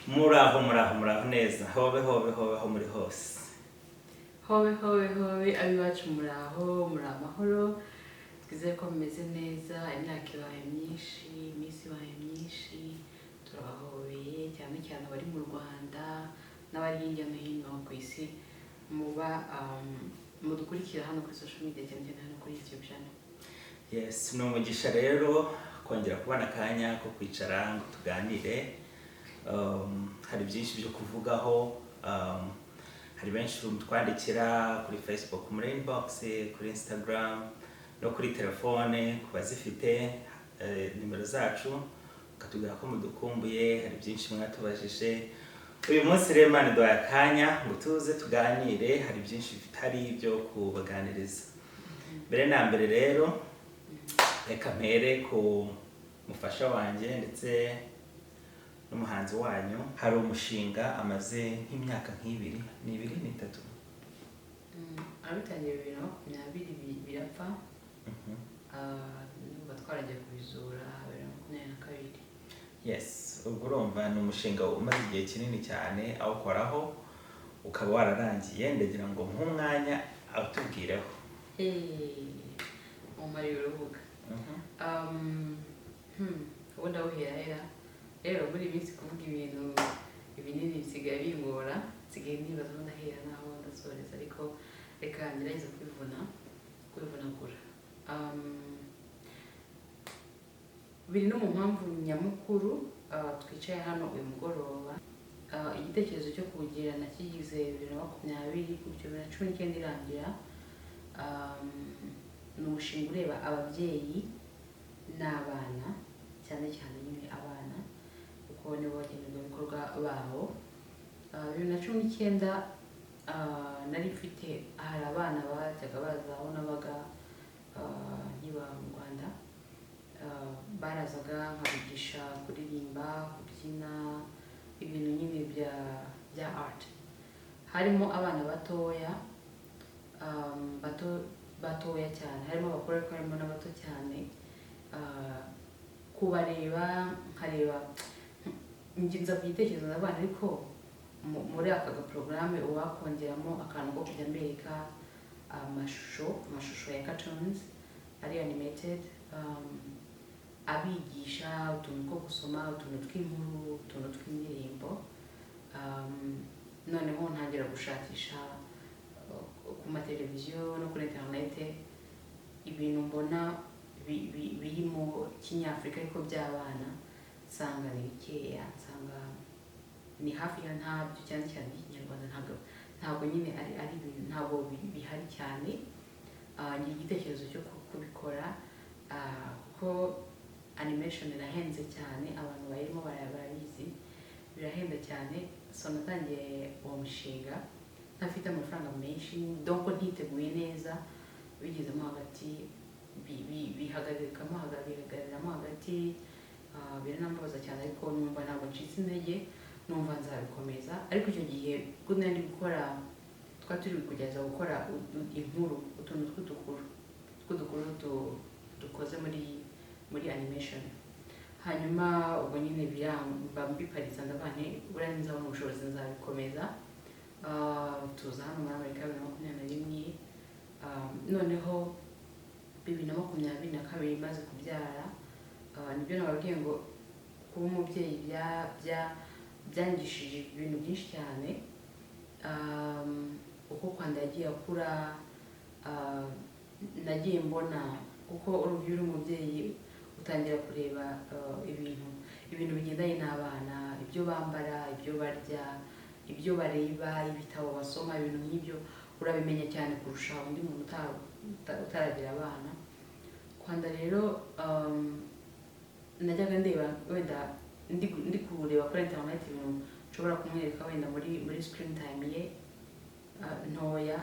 muraho neza hobe ho muri hose hobe abiwacu muraho muri amahoro twizeye ko mumeze neza imyaka ibaye myinshi iminsi ibaye myinshi turabahobeye cyane cyane abari mu Rwanda n'abari hirya no hino ku isi muba mudukurikira hano kuri social media cyane cyane hano kuri YouTube channel. Yes, no mugisha rero kongera kubana akanya ko kwicara ngo tuganire. Hari byinshi byo kuvugaho, hari benshi mutwandikira kuri Facebook, muri inbox, kuri Instagram no kuri telefone kubazifite nimero zacu katubwira ko mudukumbuye. Hari byinshi mwatubajije uyu munsi rero Imana iduhaye akanya ngo tuze tuganire. Hari byinshi bitari byo kubaganiriza. Mbere na mbere rero reka mpere ku mufasha wanjye ndetse n'umuhanzi wanyu. Hari umushinga amaze nk'imyaka nk'ibiri n'itatu. Abitangiye 2020 birapfa. Batwaragiye kubizura 2022. Yes, ubwo urumva ni umushinga umaze igihe kinini cyane awukoraho ukaba wararangiye. Ndagira ngo nk'umwanya awutubwireho. Umari urubuga. Ubundi awuhera rero muri minsi kuvuga ibintu ibinini bisigaye bingora, nsigaye nibaza aho ndahera naho ndasoreza, ariko reka ngerageza kwivuna kura. Biri no mu mpamvu nyamukuru twicaye hano uyu mugoroba. Igitekerezo cyo kugira nakigize 2020 gutyo 2019 irangira. Ni umushinga ureba ababyeyi n'abana, cyane cyane nyine abana kuko nibo bagenerwa ibikorwa babo. 2019 nari mfite hari abana bajyaga baza aho nabaga nkiba mu Rwanda. Barazaga nkabigisha kuririmba, kubyina, ibintu nyine bya art. Harimo abana batoya cyane, harimo abakuru ariko harimo n'abato cyane. Kubareba nkareba nginza kugitekerezo n'abana, ariko muri aka porogaramu uwakongeramo akantu ko kujya mbereka amashusho ya cartoons ari animated, abigisha utuntu two gusoma, utuntu tw'inkuru, utuntu tw'indirimbo. Noneho ntangira gushakisha ku mateleviziyo no kuri internet ibintu mbona biri mu kinyafrika ariko by'abana, nsanga ni bikeya, nsanga ni hafi ya ntabyo, cyane cyane ikinyarwanda ntabwo nyine ari ibintu ntabwo bihari cyane. Ngira igitekerezo cyo kubikora kuko animation irahenze cyane, abantu bayirimo barabizi birahenda cyane. So natangiye uwo mushinga ntafite amafaranga menshi, donc ntiteguye neza. Bigezemo hagati bihagariramo hagati, biranambabaza cyane, ariko numva ntabwo ncitse intege, numva nzabikomeza. Ariko icyo gihe kuko nari gukora, turi kugeza gukora inkuru, utuntu tw'udukuru dukoze muri animation. Hanyuma ubwo nyine mbipariza ndabane buriya nzabona ubushobozi nzabikomeza. Tuza hano muri Amerika 2021. Noneho 2022 maze kubyara, nibyo nababwiye ngo kuba umubyeyi byangishije ibintu byinshi cyane. Uko Kwanda yagiye akura, nagiye mbona uko urubyo uri umubyeyi utangira kureba ibintu bigendanye n'abana, ibyo bambara, ibyo barya, ibyo bareba, ibitabo basoma, ibintu nk'ibyo urabimenya cyane kurusha undi muntu utaragira abana. Kwanda rero najyaga ndeba wenda ndi kureba kuri internet ibintu nshobora kumwereka wenda muri screen time ye ntoya,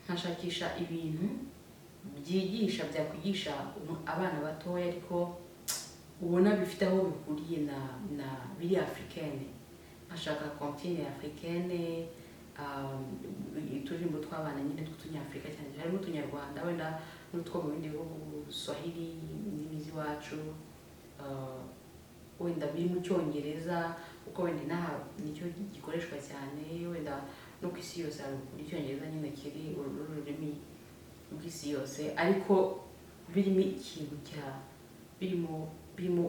nkashakisha ibintu byakwigisha abana batoya ariko ubona bifite aho bihuriye na biri africaine. Nkashaka continent africaine, uturirimbo tw'abana nyine tw'utunyafrika cyane, harimo utunyarwanda wenda n'utwo mu bindi bihugu, Swahili, indimi z'iwacu, wenda biri mu Cyongereza, kuko wenda inaha nicyo gikoreshwa cyane, wenda no ku isi yose hari ukuntu icyongereza nyine kiri ururimi rw'isi yose, ariko birimo ikintu birimo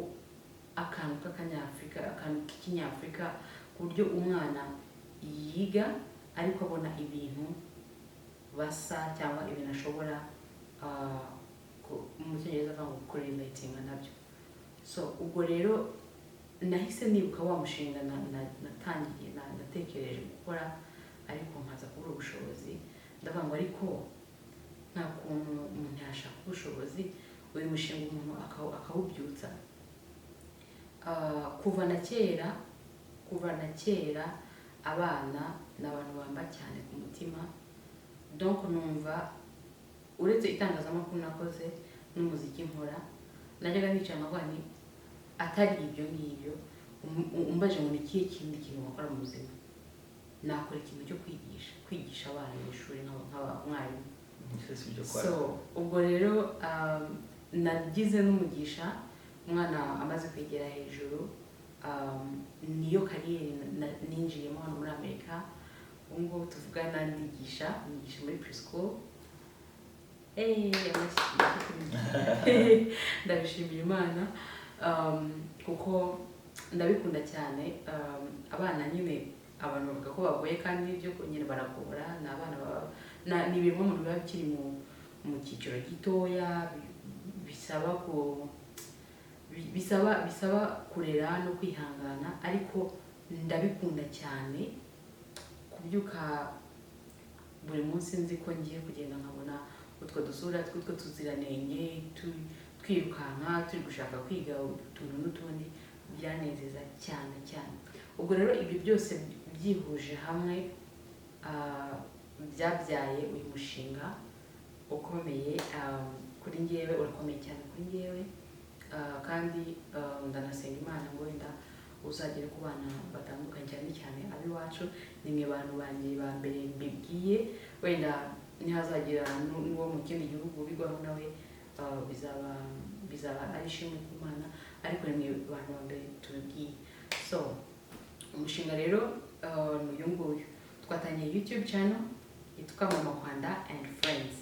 akantu k'akanyafurika, akantu k'ikinyafurika, ku buryo umwana yiga ariko abona ibintu basa cyangwa ibintu ashobora mu cyongereza avuga ngo correlating nabyo. So ubwo rero nahise nibuka wa mushinga natangiye natekereje gukora, ariko nkaza kubura ubushobozi. Ndavuga ngo ariko nta kuntu umuntu yashaka ubushobozi uyu mushinga umuntu akawubyutsa. Kuva na kera abana ni abantu bamba cyane ku mutima, donc numva uretse itangazamakuru nakoze n'umuziki nkora, najyaga nicara nkavuga nti atari ibyo ngibyo umbaje ngo ni ikihe kindi kintu wakora mu buzima, nakora ikintu cyo kwigisha abana mu ishuri nk'abamwarimu. So ubwo rero nagize n'umugisha, umwana amaze kwegera hejuru, niyo kariyeri ninjiyemo hano muri Amerika. Ubu ngubu tuvugana nigisha muri preschool. Ndabishimira Imana, kuko ndabikunda cyane. Abana nyine abantu bavuga ko bagoye, kandi ibyo nyine baragora. Ni abana ni bimwe mu biba bikiri mu cyiciro gitoya, bisaba kurera no kwihangana, ariko ndabikunda cyane. Kubyuka buri munsi nzi ko ngiye kugenda nkabona utwo dusura tw'utwo tuziranenge twirukanka turi gushaka kwiga utuntu n'utundi, byanezeza cyane cyane. Ubwo rero ibi byose byihuje hamwe byabyaye uyu mushinga ukomeye kuri njyewe, urakomeye cyane kuri njyewe, kandi ndanasenga Imana ngo wenda uzagere ku bana batandukanye, cyane cyane ab'iwacu. Ni mwe bantu banjye ba mbere mbibwiye, wenda nihazagira n'uwo mu kindi gihugu bigwaho nawe bizaba ari ishimwe ku Mana, ariko ni mwe bantu ba mbere tubibwiye. So umushinga rero ni uyu nguyu. Twatangiye YouTube channel yitwa MamaKwanda and Friends.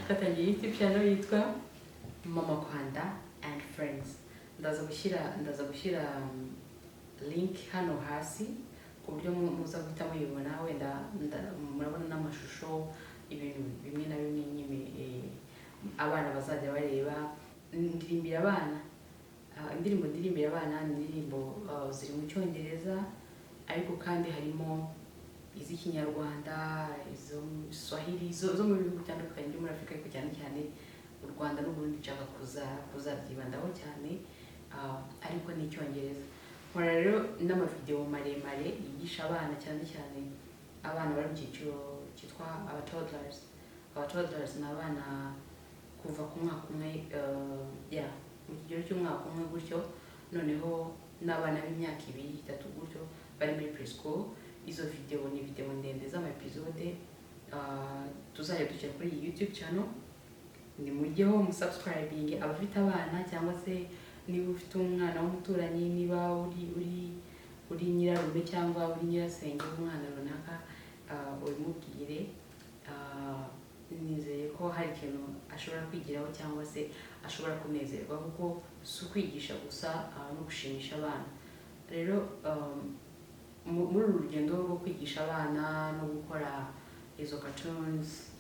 Twatangiye YouTube channel yitwa MamaKwanda and Friends. Ndaza gushyira link hano hasi ku buryo muza guhita muyibona, wenda murabona n'amashusho, ibintu bimwe na bimwe nyine abana bazajya bareba. Ndirimbira abana, indirimbo ndirimbira abana ni indirimbo ziri mu Cyongereza, ariko kandi harimo iz'ikinyarwanda, izo Swahili, zo mu bihugu bitandukanye byo muri Afurika, ariko cyane cyane u Rwanda n'Uburundi nshaka kuzabyibandaho cyane, ariko n'Icyongereza. Nkora rero n'amavideo maremare yigisha abana, cyane cyane abana bari mu cyiciro cyitwa abatoddlers. Abatoddlers ni abana kuva ku mwaka umwe, mu kigero cy'umwaka umwe gutyo, noneho n'abana b'imyaka 2-3 gutyo bari muri preschool. Izo video ni video ndende z'ama episode tuzajya dushyira kuri iyi YouTube channel. Ni mujyeho musubscribing abafite abana, cyangwa se niba ufite umwana w'umuturanyi, niba uri nyirarume cyangwa uri nyirasenge w'umwana runaka, ubimubwire. Nizeye ko hari ikintu ashobora kwigiraho cyangwa se ashobora kunezerwa, kuko si ukwigisha gusa no gushimisha abana. Rero muri uru rugendo rwo kwigisha abana no gukora izo cartoons,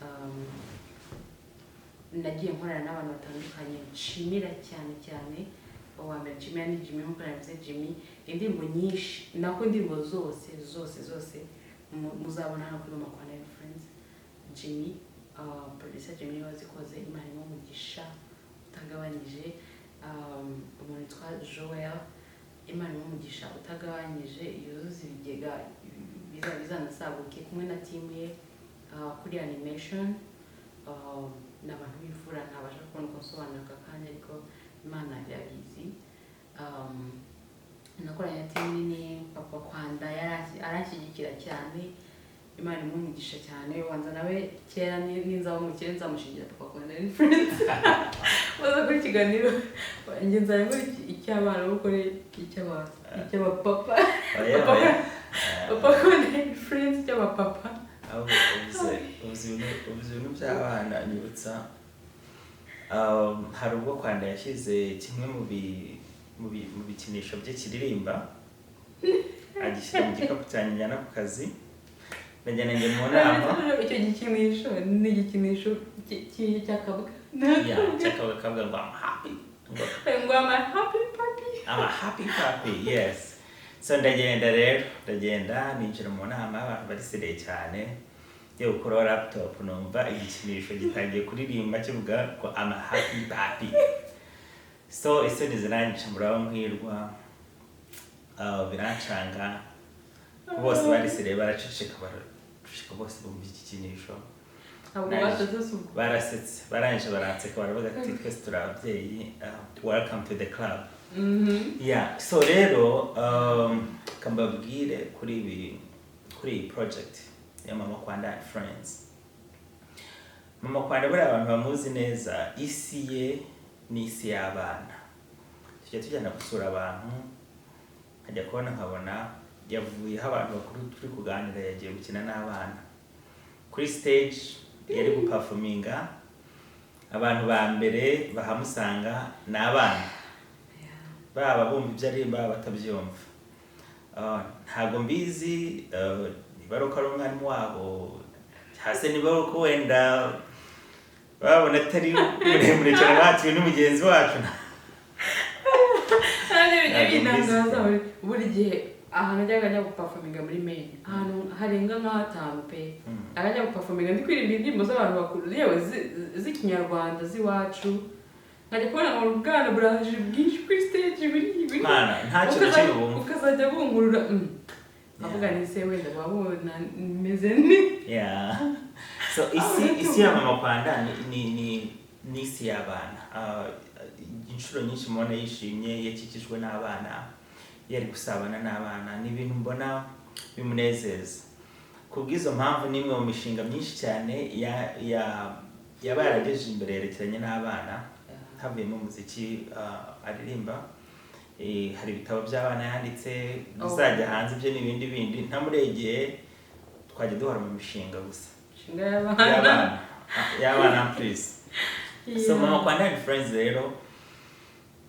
nagiye nkorana n'abantu batandukanye. Nshimira cyane uwa mbere nshimira ni Jimmy, nk'uko nabivuze Jimmy. Indirimbo nyinshi, nako indirimbo zose muzabona hano kuri MamaKwanda and Friends. Jimmy, producer Jimmy wazikoze, Imana imugisha utagabanyije. Umuntu witwa Joel, Imana imugisha utagabanyije, yuzuza ibigega bizanasabuke, kumwe na team ye kuri animation. N'abantu b'imfura ntabasha kubona uko nsobanura aka kanya, ariko Imana irabizi. Nakoranye na team nini. Papa Kwanda aranshyigikira cyane, Imana imunyigisha cyane wanza nawe kera ninzaba umukire nzamushingira papa Kwanda and Friends baza ku kiganiro njye nzara muri icy'abana gukora icy'abapapa papa Kwanda and Friends cy'abapapa ubuzima by'abana nyibutsa hari ubwo Kwanda yashyize kimwe mu bikinisho bye kiririmba agishyira mu gikapu cyanjye njyana ku kazi ndajyana njye mu nama icyo gikinisho ni igikinisho cy'akabwa cy'akabwa kavuga ngo I'm happy ngo I'm a happy puppy I'm a happy puppy yes so ndagenda ninjira mu nama abantu barisereye cyane yo gukora laptop numva igikinisho gitangiye kuririmba kivuga ko I'm a happy puppy so isoni ziranyica muraho mwirwa birancanga bose barisereye baraceceka bose bumva igikinisho barasetse barangije baranseka baravuga ati twese turi ababyeyi welcome to the club yeah so rero kambabwire kuri iyi project ya MamaKwanda and Friends. MamaKwanda bari abantu bamuzi neza isi ye ni isi y'abana tujya tujyana gusura abantu nkajya kubona nkabona yavuyeho abantu bakuru turi kuganira yagiye gukina n'abana kuri stage yari guperforminga abantu ba mbere bahamusanga n'abana baba bumva ibyo aririmba batabyumva ntago mbizi nibaruka ari umwarimu wabo hase nibaruka wenda babona atari muremure cyane batiwe n'umugenzi wacu buri gihe ahantu ajya guperforminga muri main ahantu harenga nk'atanu pe ajya guperforminga ndi kuririmba indirimbo z'abantu bakuru yewe z'ikinyarwanda z'iwacu nkajya kubona ngo ubwana buraje bwinshi kuri stage biri ntacyo kintu ukazajya bungurura avuga ni se wenda wabona meze ni yeah so isi ya MamaKwanda ni isi y'abana inshuro nyinshi mubona yishimye yakikijwe n'abana yari gusabana n'abana ni ibintu mbona bimunezeza kubw'izo mpamvu nimwe mu mishinga myinshi cyane yaba yaragejeje imbere yerekeranye n'abana havuyemo umuziki aririmba hari ibitabo by'abana yanditse bizajya hanze ibyo n'ibindi bindi ntamuregeye twajya duhora mu mishinga gusa y'abana please so MamaKwanda and Friends rero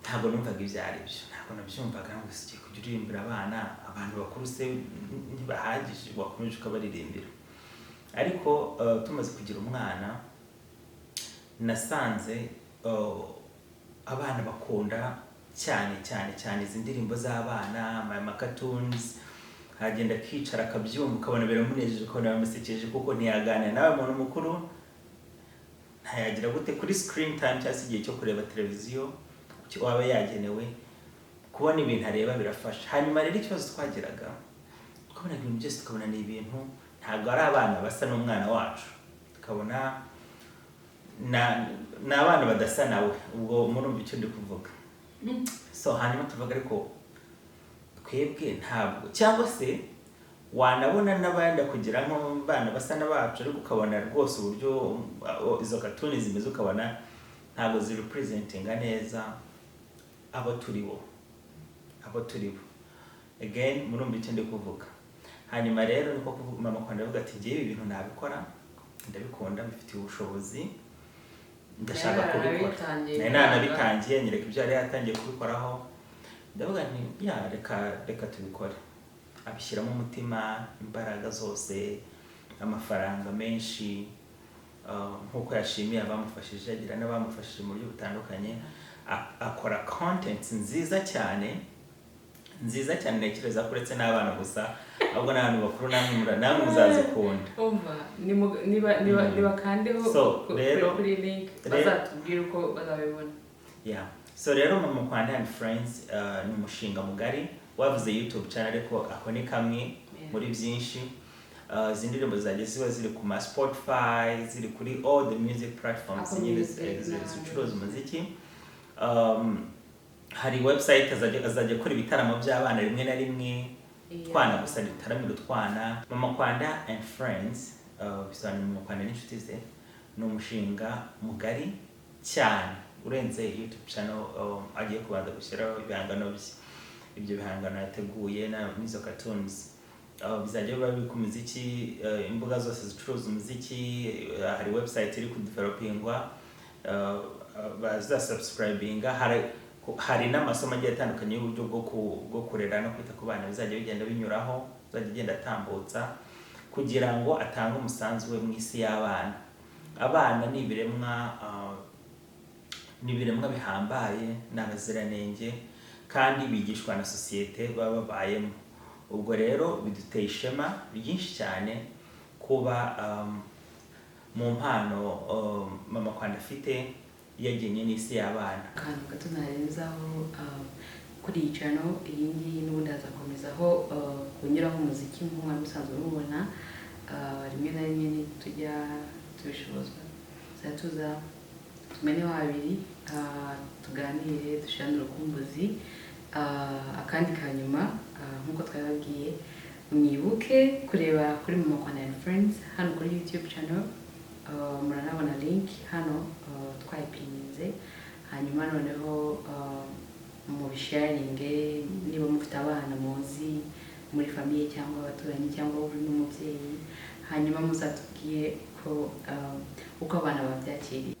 ntabwo numvaga ibyo ari byo ntabwo nabyumvaga ngo si kujya uririmbira abana abantu bakuru se ntibahagije wakomeje ukabaririmbira ariko tumaze kugira umwana nasanze abana bakunda cyane izi ndirimbo z'abana ama cartoons hagenda kicara akabyumva ukabona biramunejeje ukabona biramusekeje kuko ntiyaganira nawe umuntu mukuru ntayagira gute kuri screen time cyangwa igihe cyo kureba televiziyo waba yagenewe kubona ibintu areba birafasha hanyuma rero ikibazo twagiraga tukabona ibintu byose tukabona ni ibintu ntabwo ari abana basa n'umwana wacu tukabona ni abana badasa nawe ubwo murumva icyo ndi kuvuga so hanyuma tuvuga ariko twebwe ntabwo cyangwa se wanabona n'abandi kugira ngo bana basa n'abacu ariko ukabona rwose uburyo izo cartoons zimeze ukabona ntabwo zirepresentinga neza abo turi bo again murumva icyo ndi kuvuga hanyuma rero niko kuvuga MamaKwanda avuga ati ngiye ibintu nabikora ndabikunda bifitiye ubushobozi ndashaka kubikora nanabitangiye nyereka ibyo yari yatangiye kubikoraho ndavuga nti reka tubikore abishyiramo umutima imbaraga zose amafaranga menshi nkuko yashimiye abamufashije agira n'abamufashije mu buryo butandukanye akora content nziza cyane ntekereza ko uretse n'abana gusa ahubwo n'abantu bakuru namwe muzazikunda niba kandeho kuri link bazatubwira uko bazabibona so rero MamaKwanda and Friends ni umushinga mugari wavuze YouTube channel ariko ako ni kamwe muri byinshi izi ndirimbo zagiye ziba ziri ku ma Spotify ziri kuri all the music platforms nyine zicuruza umuziki hari website azajya gukora ibitaramo by'abana rimwe na rimwe twana gusa dutaramira utwana. MamaKwanda and Friends bisobanura MamaKwanda n'inshuti ze, ni umushinga mugari cyane urenze YouTube channel agiye kubanza gushyiraho ibihangano bye. Ibyo bihangano yateguye n'izo cartoons bizajya biba biri ku muziki, imbuga zose zicuruza umuziki, hari website iri kudevelopingwa, baza subscribinga, hari n'amasomo agiye atandukanye y'uburyo bwo kurera no kwita ku bana bizajya bigenda binyuraho, bizajya bigenda atambutsa kugira ngo atange umusanzu we mu isi y'abana. Abana ni ibiremwa bihambaye, n'abaziranenge kandi bigishwa na sosiyete baba babayemo. Ubwo rero biduteye ishema ryinshi cyane kuba mu mpano MamaKwanda afite yagenye n'isi y'abana. Akantu gato narenzaho kuri iyi channel iyi ngiyi n'ubundi hazakomezaho kunyuraho umuziki nk'uko mwari musanzwe mubona, rimwe na rimwe tujya tubishobozwa tuza tumene babiri tuganire dushirane urukumbuzi. Akandi kanyuma nk'uko twababwiye, mwibuke kureba kuri MamaKwanda and Friends hano kuri YouTube channel, muranabona link hano twayipininze, hanyuma noneho mubisharinge niba mufite abana muzi muri famiye cyangwa abaturanyi cyangwa uri n'umubyeyi, hanyuma muzatubwiye ko uko abana babyakiriye.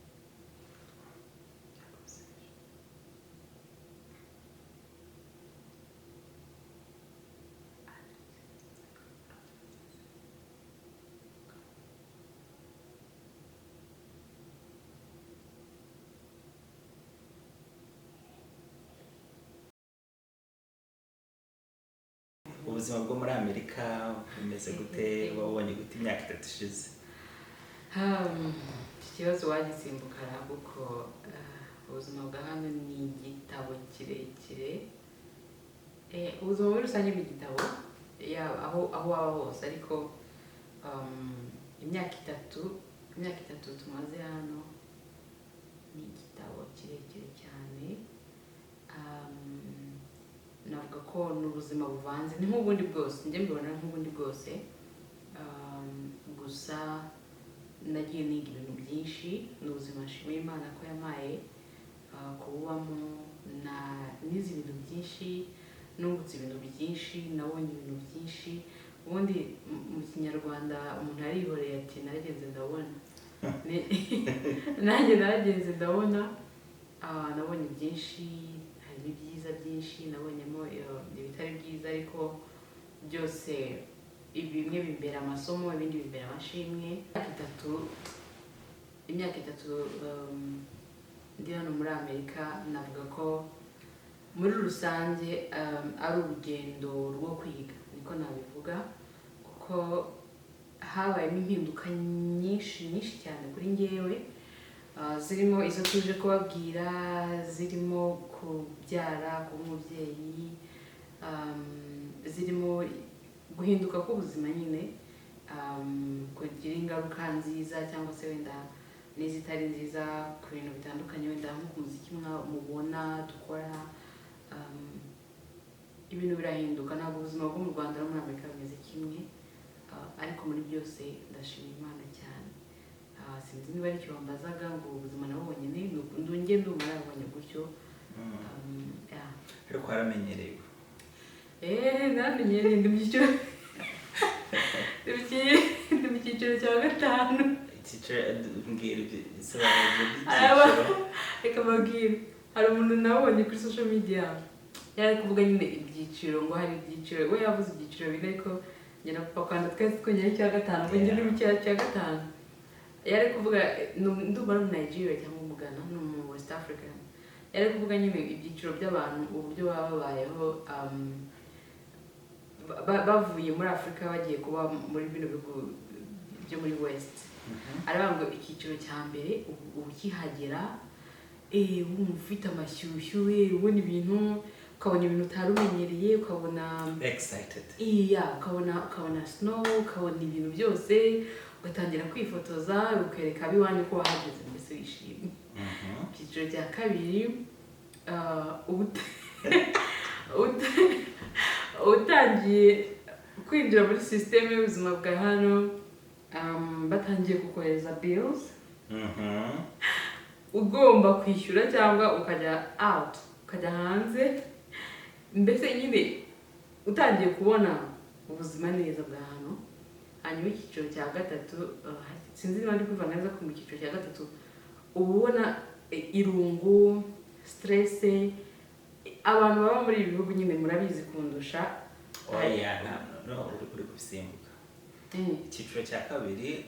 Ubuzima bwo muri Amerika bumeze gute? Wabonye gute imyaka 3 ishize? Iki kibazo wagisimbukara kuko ubuzima bwa hano ni igitabo kirekire. Ubuzima muri rusange ni igitabo aho waba hose, ariko imyaka itatu tumaze hano ni igitabo kirekire cyane. Navuga ko n'ubuzima buvanze, ni nk'ubundi bwose, njye mbibona nk'ubundi bwose, gusa nagiye niga ibintu byinshi. N'ubuzima nshimiye Imana ko yampaye kububamo, nize ibintu byinshi, nungutse ibintu byinshi, nabonye ibintu byinshi. Ubundi mu Kinyarwanda umuntu arihoreye ati naragenze ndabona. Nanjye naragenze ndabona, nabonye byinshi, harimo ibyiza byinshi, nabonyemo ibitari byiza, ariko byose bimwe bimbera amasomo, ibindi bimbera amashimwe. Imyaka itatu ndi hano muri Amerika, navuga ko muri rusange ari urugendo rwo kwiga, niko nabivuga, kuko habayemo impinduka nyinshi cyane kuri njyewe, zirimo izo tuje kubabwira, zirimo kubyara, kuba umubyeyi, zirimo guhinduka k'ubuzima nyine, kugira ingaruka nziza cyangwa se wenda n'izitari nziza ku bintu bitandukanye, wenda nko ku muziki mubona dukora. Ibintu birahinduka, ntabwo ubuzima bwo mu Rwanda no muri Amerika bumeze kimwe, ariko muri byose ndashima Imana cyane. Sinzi niba ari cyo wambazaga ngo ubuzima nabonye ndunge ndumva narabonye gutyo. Ariko waramenyereye? Naramenyereye, ndi mu cyiciro cya 5. Reka mbabwire, hari umuntu nabonye kuri social media yari kuvuga nyine ibyiciro, ngo hari ibyiciro, we yavuze ibyiciro 4, ariko njye na MamaKwanda twese twongeye icya 5, ngo njye ndi mu cya 5. Yari kuvuga ndumva ari Nigeria cyangwa Uganda, no mu West Africa. Yari kuvuga nyine ibyiciro by'abantu, uburyo baba babayeho bavuye muri Afrika bagiye kuba muri bino bihugu byo muri West. Aravuga ngo icyiciro cya mbere ubu kihagera, wumva ufite amashyushyu, ubona ibintu, ukabona ibintu utari umenyereye, ukabona excited, ukabona snow, ukabona ibintu byose, ugatangira kwifotoza, ukereka abiwanyu ko wahageze, mbese wishimye. Icyiciro cya kabiri utangiye kwinjira muri system y'ubuzima bwa hano batangiye kukohereza bills ugomba kwishyura cyangwa ukajya out ukajya hanze mbese nyine utangiye kubona ubuzima neza bwa hano hanyuma icyiciro cya gatatu sinzi niba ndi kuva neza ku cyiciro cya gatatu ubona irungu stress abantu baba muri ibi bihugu nyine murabizi kundusha oya no uri kubisimbuka icyiciro cya kabiri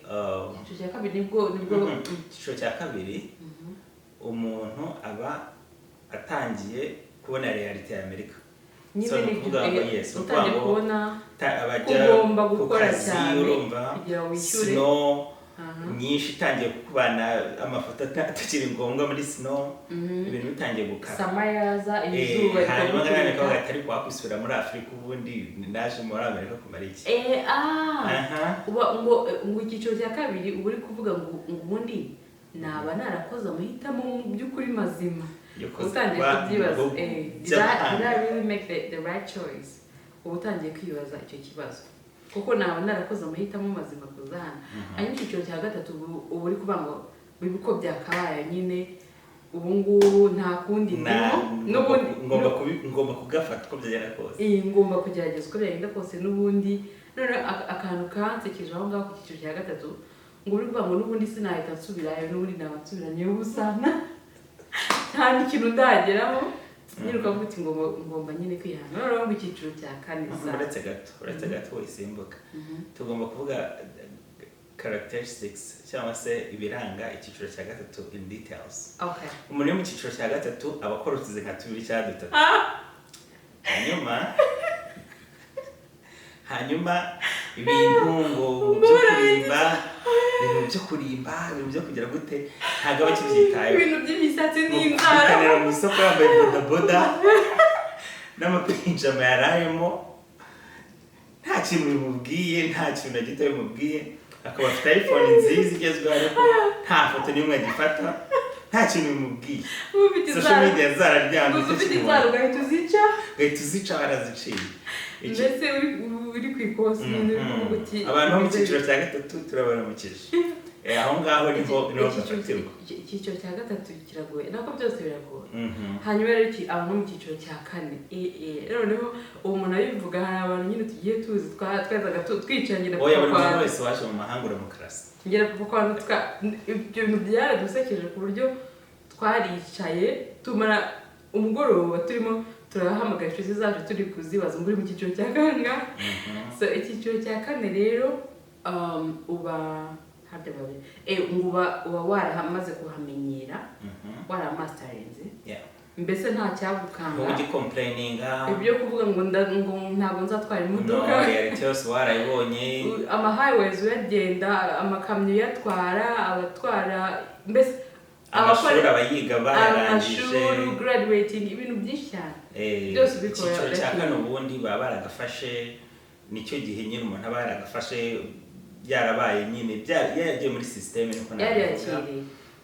nibwo icyiciro cya kabiri umuntu aba atangiye kubona reality ya Amerika nyine ni utangiye kubona ugomba gukora cyane kugira wishyure nyinshi itangiye kukubana amafoto atakiri ngombwa muri snow ibintu bitangiye gukara sama yaza izuba hanyuma ngana ko gatari kwakwisubira muri Afrika ubundi naje muri Amerika kumara iki ngo icyiciro cya kabiri uri kuvuga ngo ubundi naba narakoze amahitamo mu by'ukuri mazima utangiye kubyibaza did I really make the right choice utangiye kwibaza icyo kibazo kuko naba narakoze amahitamo mazima kuzana hanyuma icyiciro cya gatatu ubu uri kuvuga ngo bibuko byakabaye nyine ubu ngubu nta kundi ngomba kugafata uko byagenda kose ngomba kugerageza uko byagenda kose n'ubundi none akantu kansekeje aho ngaho ku cyiciro cya gatatu ngo uri kuvuga ngo n'ubundi sinahita nsubirayo n'ubundi naba nsubiranye ubusana nta n'ikintu ndageraho nyine ukavuga uti ngomba nyine kwihana noneho mu cyiciro cya kane uretse gato wisimbuka tugomba kuvuga characteristics cyangwa se ibiranga icyiciro cya gatatu in details umuntu uri mu cyiciro cya gatatu aba akora utuzi nka tubiri cyangwa dutatu hanyuma ibintu ngo byo kurimba ibintu byo kugira gute ntabwo aba kibyitayeho ibintu by'imisatsi n'inzara ukanera mu isoko yambaye bodaboda n'amapinjama yarayemo nta kintu bimubwiye nta kintu na gito bimubwiye akaba afite iPhone nziza igezweho ariko nta foto n'imwe agifata nta kintu bimubwiye social media zararyamye ufite inzara ugahita uzica baraziciye mbese uri ku ikosi nyine uvuga uti abantu bo mu cyiciro cya gatatu turabaramukije aho ngaho niho bafatirwa icyiciro cya gatatu kiragoye nako byose biragoye hanyuma rero abantu mu cyiciro cya kane noneho uwo muntu abivuga hari abantu nyine tugiye tuzi twazaga twicaranye na oya buri muntu wese waje mu mahanga uramukarasa ngera kuko ibyo bintu byaradusekeje ku buryo twaricaye tumara umugoroba turimo turahamagara inshuti zacu turi kuzibaza muri mu cyiciro cya kanga so icyiciro cya kane rero uba waramaze kuhamenyera waramasterinze mbese nta cyagukanga ibyo kuvuga ngo ntabwo nzatwara imodoka reality yose warayibonye highways uyagenda amakamyo uyatwara abatwara mbese amashuri abayiga bararangije graduating ibintu byinshi cyane byose bikora icyiciro cya kane ubundi baba baragafashe nicyo gihe nyine umuntu aba yaragafashe byarabaye nyine yagiye muri system niko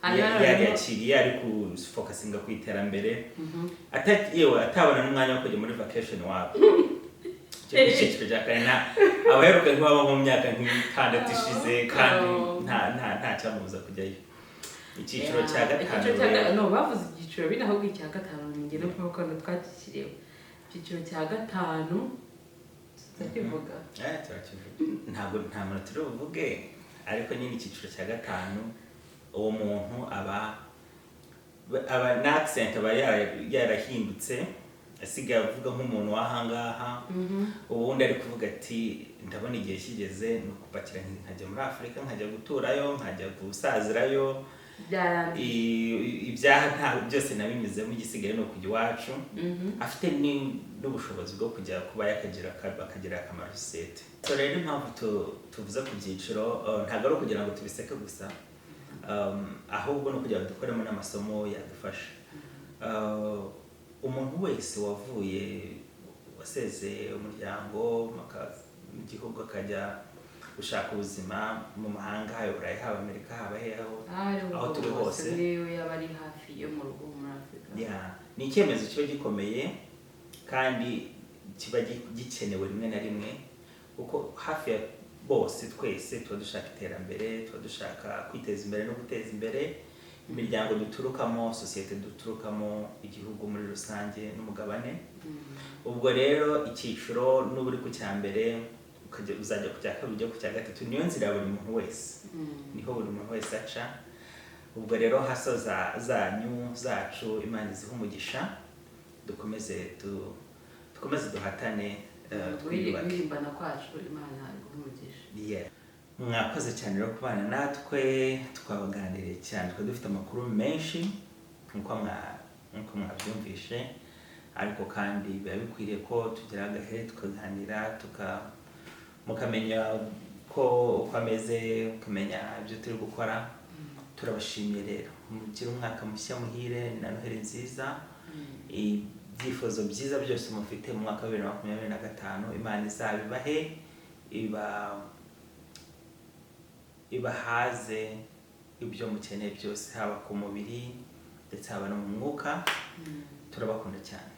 yakiriye ari kufocusinga ku iterambere atabona n'umwanya wo kujya muri vacation wabo icyiciro cya kane abaheruka ntibaba mu myaka nk'itandatu ishize kandi nta cyamubuza kujyayo icyiciro cya gatanu bavuze icyiciro bine ahubwo icya gatanu ngene kuko twakiriwe icyiciro cya gatanu turakivuga ntabwo nta muntu turi buvuge ariko nyine icyiciro cya gatanu uwo muntu aba n'accent aba yarahindutse asigaye avuga nk'umuntu w'ahangaha ubundi ari kuvuga ati ndabona igihe kigeze ni ukupakira nkajya muri Afurika nkajya guturayo nkajya gusazirayo ibyaha ntabwo byose nabinyuzemo igisigaye ni ukujya iwacu afite n'ubushobozi bwo kujya kuba yakagira akamaro sosiyete so rero impamvu tuvuze ku byiciro ntabwo ari ukugira ngo tubiseke gusa ahubwo no kugira ngo dukoremo n'amasomo yadufasha umuntu wese wavuye wasezeye umuryango mu gihugu akajya gushaka ubuzima mu mahanga haba Burayi haba Amerika haba aho turi hose yaba ari hafi yo mu rugo muri Afrika ni icyemezo kiba gikomeye kandi kiba gikenewe rimwe na rimwe, kuko hafi ya bose twese tuba dushaka iterambere, tuba dushaka kwiteza imbere no guteza imbere imiryango duturukamo, sosiyete duturukamo, igihugu muri rusange n'umugabane. Ubwo rero icyiciro n'uburi ku cya mbere uzajya ku cya kabiri, ujya ku cya gatatu, niyo nzira buri muntu wese, niho buri muntu wese aca. Ubwo rero hasoza zanyu zacu Imana izihe umugisha, dukomeze duhatane, twiyubana kwacu Imana umugisha. Mwakoze cyane rero kubana natwe, twabaganiriye cyane, twari dufite amakuru menshi nkuko mwabyumvishe, ariko kandi biba bikwiriye ko tugira agahe tukaganira, mukamenya ko ameze, ukamenya ibyo turi gukora. Turabashimiye rero, mugire umwaka mushya muhire na Noheli nziza, ibyifuzo byiza byose mufite mu mwaka wa 2025 Imana izabibahe, ibahaze ibyo mukeneye byose, haba ku mubiri ndetse haba no mu mwuka. Turabakunda cyane.